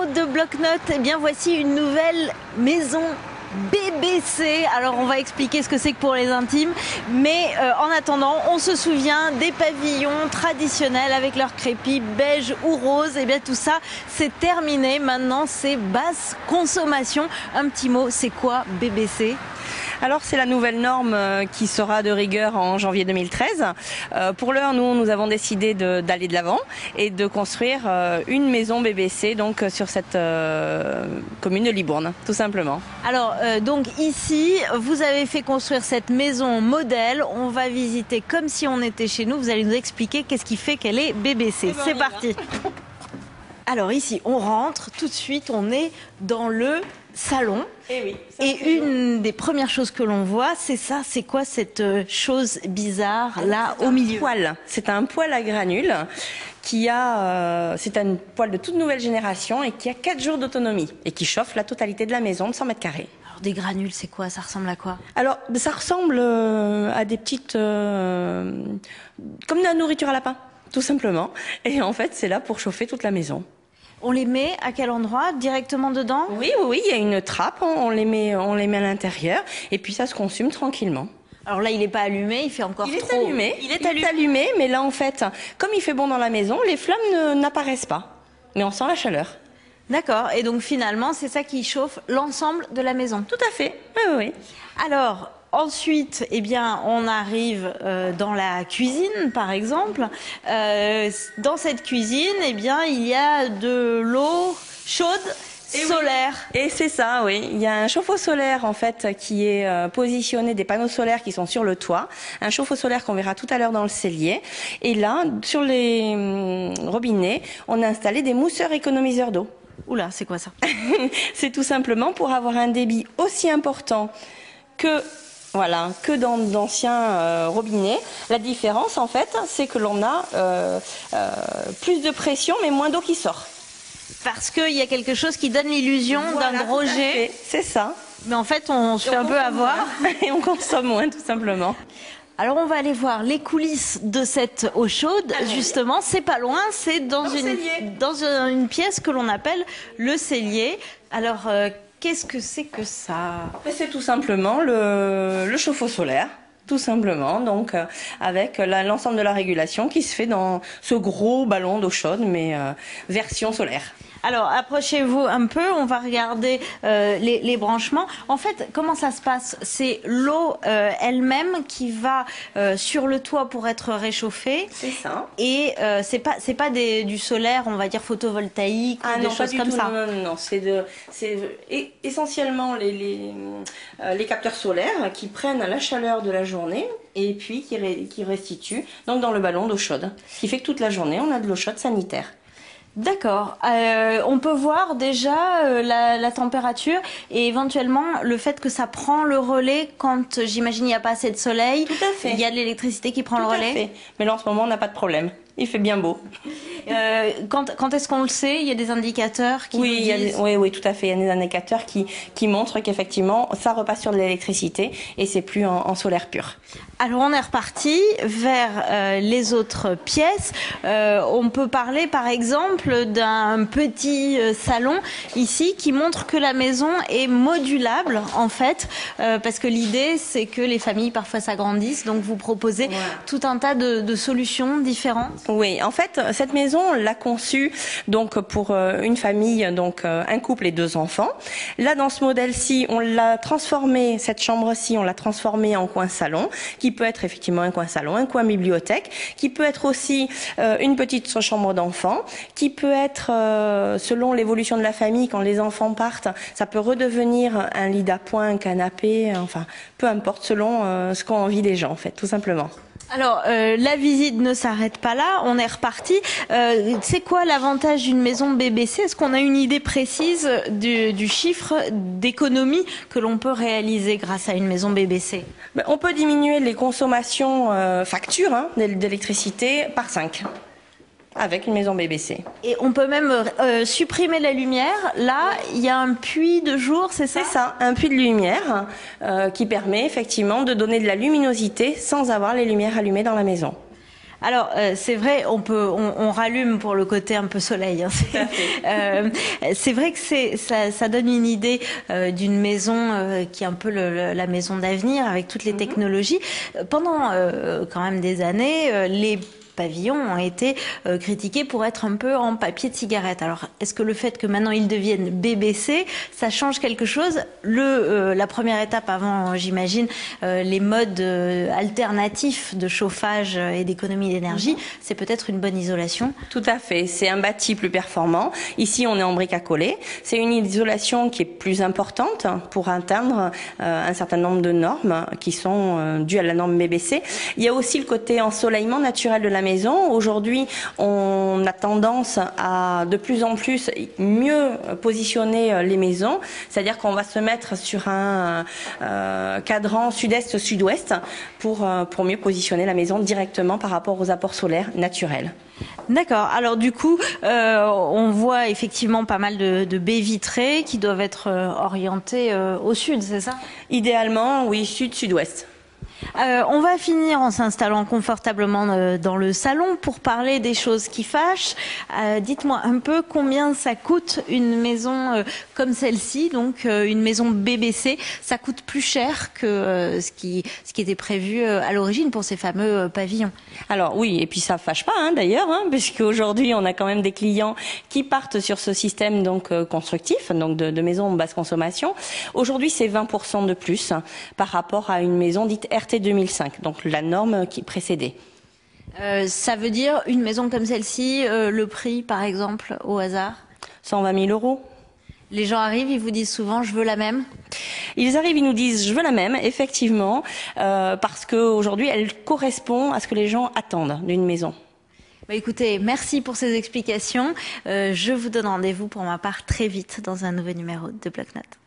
de bloc-notes, eh bien voici une nouvelle maison BBC. Alors on va expliquer ce que c'est que pour les intimes, mais en attendant, on se souvient des pavillons traditionnels avec leur crépi beige ou rose. Et bien tout ça, c'est terminé. Maintenant, c'est basse consommation. Un petit mot, c'est quoi BBC ? Alors c'est la nouvelle norme qui sera de rigueur en janvier 2013. Pour l'heure, nous avons décidé d'aller de l'avant et de construire une maison BBC donc sur cette commune de Libourne, tout simplement. Alors donc ici, vous avez fait construire cette maison modèle. On va visiter comme si on était chez nous. Vous allez nous expliquer qu'est-ce qui fait qu'elle est BBC. C'est parti. Alors ici, on rentre tout de suite. On est dans le salon. Et une des premières choses que l'on voit, c'est ça. C'est quoi cette chose bizarre là au milieu ? C'est un poêle à granules qui a, c'est un poêle de toute nouvelle génération et qui a 4 jours d'autonomie et qui chauffe la totalité de la maison de 100 mètres carrés. Alors des granules, c'est quoi ? Ça ressemble à quoi ? Alors ça ressemble à des petites, comme de la nourriture à lapin, tout simplement. Et en fait, c'est là pour chauffer toute la maison. On les met à quel endroit ? Directement dedans ? Oui, il y a une trappe, on les met à l'intérieur et puis ça se consume tranquillement. Alors là, il n'est pas allumé, il fait encore trop. Il est allumé, mais là en fait, comme il fait bon dans la maison, les flammes n'apparaissent pas. Mais on sent la chaleur. D'accord, et donc finalement, c'est ça qui chauffe l'ensemble de la maison. Tout à fait, oui. Alors, ensuite, eh bien, on arrive dans la cuisine, par exemple. Dans cette cuisine, eh bien, il y a de l'eau chaude, solaire. Et c'est ça, oui. Il y a un chauffe-eau solaire, en fait, qui est positionné, des panneaux solaires qui sont sur le toit. Un chauffe-eau solaire qu'on verra tout à l'heure dans le cellier. Et là, sur les robinets, on a installé des mousseurs économiseurs d'eau. Oula, c'est quoi ça ? C'est tout simplement pour avoir un débit aussi important que dans d'anciens robinets. La différence, en fait, c'est que l'on a plus de pression, mais moins d'eau qui sort. Parce qu'il y a quelque chose qui donne l'illusion d'un gros jet. C'est ça. Mais en fait, on se fait un peu avoir. Et on consomme moins, tout simplement. Alors, on va aller voir les coulisses de cette eau chaude. Justement, c'est pas loin, c'est dans une pièce que l'on appelle le cellier. Alors, qu'est-ce que c'est que ça ? C'est tout simplement le chauffe-eau solaire. Tout simplement, donc avec l'ensemble de la régulation qui se fait dans ce gros ballon d'eau chaude, mais version solaire. Alors, approchez-vous un peu, on va regarder les branchements. En fait, comment ça se passe ? C'est l'eau elle-même qui va sur le toit pour être réchauffée. C'est ça. Et c'est pas du solaire, on va dire photovoltaïque ou des choses comme ça. Non, c'est essentiellement les capteurs solaires qui prennent la chaleur de la journée et puis qui restituent donc dans le ballon d'eau chaude. Ce qui fait que toute la journée, on a de l'eau chaude sanitaire. D'accord. On peut voir déjà la température et éventuellement le fait que ça prend le relais quand, j'imagine, il n'y a pas assez de soleil. Tout à fait. Il y a de l'électricité qui prend le relais. Tout à fait. Mais là, en ce moment, on n'a pas de problème. Il fait bien beau. Quand est-ce qu'on le sait ? Il y a des indicateurs qui nous disent... Oui, tout à fait. Il y a des indicateurs qui montrent qu'effectivement, ça repasse sur de l'électricité et c'est plus en solaire pur. Alors, on est reparti vers les autres pièces. On peut parler, par exemple, d'un petit salon ici qui montre que la maison est modulable, en fait, parce que l'idée, c'est que les familles parfois s'agrandissent. Donc, vous proposez tout un tas de solutions différentes. Oui, en fait, cette maison, on l'a conçue donc pour une famille, donc un couple et 2 enfants. Là, dans ce modèle-ci, on l'a transformé, cette chambre-ci, on l'a transformée en coin salon, qui peut être effectivement un coin salon, un coin bibliothèque, qui peut être aussi une petite chambre d'enfant, qui peut être, selon l'évolution de la famille, quand les enfants partent, ça peut redevenir un lit d'appoint, un canapé, enfin, peu importe, selon ce qu'ont envie les gens, en fait, tout simplement. Alors, la visite ne s'arrête pas là, on est reparti. C'est quoi l'avantage d'une maison BBC ? Est-ce qu'on a une idée précise du chiffre d'économie que l'on peut réaliser grâce à une maison BBC ? On peut diminuer les consommations factures d'électricité par 5. Avec une maison BBC. Et on peut même supprimer la lumière. Là, il y a un puits de jour, c'est ça ? C'est ça, un puits de lumière qui permet effectivement de donner de la luminosité sans avoir les lumières allumées dans la maison. Alors c'est vrai, on rallume pour le côté un peu soleil. Hein. C'est vrai que ça donne une idée d'une maison qui est un peu la maison d'avenir avec toutes les technologies. Pendant quand même des années, les pavillons ont été critiqués pour être un peu en papier de cigarette. Alors, est-ce que le fait que maintenant ils deviennent BBC, ça change quelque chose? La première étape avant, j'imagine, les modes alternatifs de chauffage et d'économie d'énergie, c'est peut-être une bonne isolation? Tout à fait. C'est un bâti plus performant. Ici, on est en briques à coller. C'est une isolation qui est plus importante pour atteindre un certain nombre de normes qui sont dues à la norme BBC. Il y a aussi le côté ensoleillement naturel de la maison. Aujourd'hui, on a tendance à de plus en plus mieux positionner les maisons, c'est-à-dire qu'on va se mettre sur un cadran sud-est-sud-ouest pour mieux positionner la maison directement par rapport aux apports solaires naturels. D'accord. Alors du coup, on voit effectivement pas mal de baies vitrées qui doivent être orientées au sud, c'est ça? Idéalement, oui, sud-sud-ouest. On va finir en s'installant confortablement dans le salon pour parler des choses qui fâchent. Dites-moi un peu combien ça coûte une maison comme celle-ci, donc une maison BBC. Ça coûte plus cher que ce qui était prévu à l'origine pour ces fameux pavillons. Alors oui, et puis ça fâche pas d'ailleurs, puisqu'aujourd'hui on a quand même des clients qui partent sur ce système donc constructif, donc de maison basse consommation. Aujourd'hui c'est 20% de plus par rapport à une maison dite RT 2005, donc la norme qui précédait. Ça veut dire une maison comme celle-ci, le prix par exemple au hasard? 120 000 €. Les gens arrivent, ils vous disent souvent je veux la même? Ils arrivent, ils nous disent je veux la même, effectivement, parce qu'aujourd'hui elle correspond à ce que les gens attendent d'une maison. Bah écoutez, merci pour ces explications. Je vous donne rendez-vous pour ma part très vite dans un nouveau numéro de Bloc-Notes.